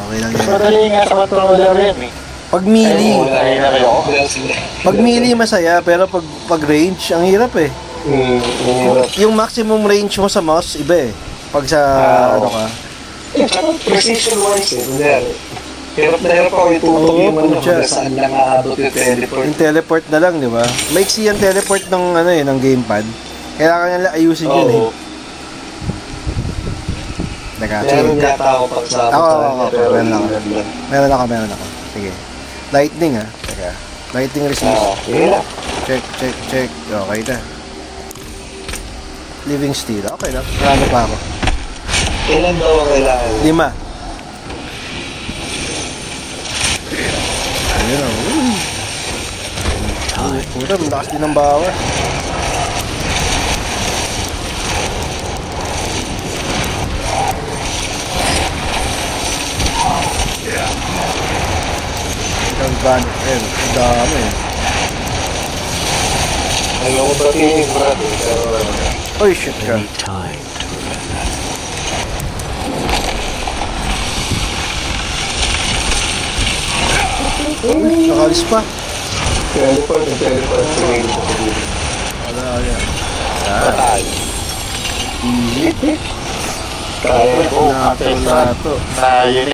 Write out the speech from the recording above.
Okay lang yan. Madali nga sa controller yan eh. Pag melee masaya, pero pag range, ang hirap eh. Yung maximum range mo sa mouse, iba eh. Pag sa ano ka. Precision wise eh. Hirap na hirap ako itutok yung ano, saan lang aabot yung teleport. Yung teleport na lang, di ba? Maiksi yung teleport ng ano eh, ng gamepad. Kailangan nila ayusin yun eh. Meron yata ako pagsabot. Meron ako. Sige. Lightning ah. Teka. Lightning resist. Check. Okay na. Living steel. Okay na. Marami pa ako. Ilan daw ang kailangan? 5. Ayun o. Puta, malakas din ang bawa. Ang banit. Ayun, ang dami eh. Ayaw ko batiin, brad. Oy, shit ka. Nakalis pa. Teleport. Wala. Patay. Kaya ko. Nato. Na yun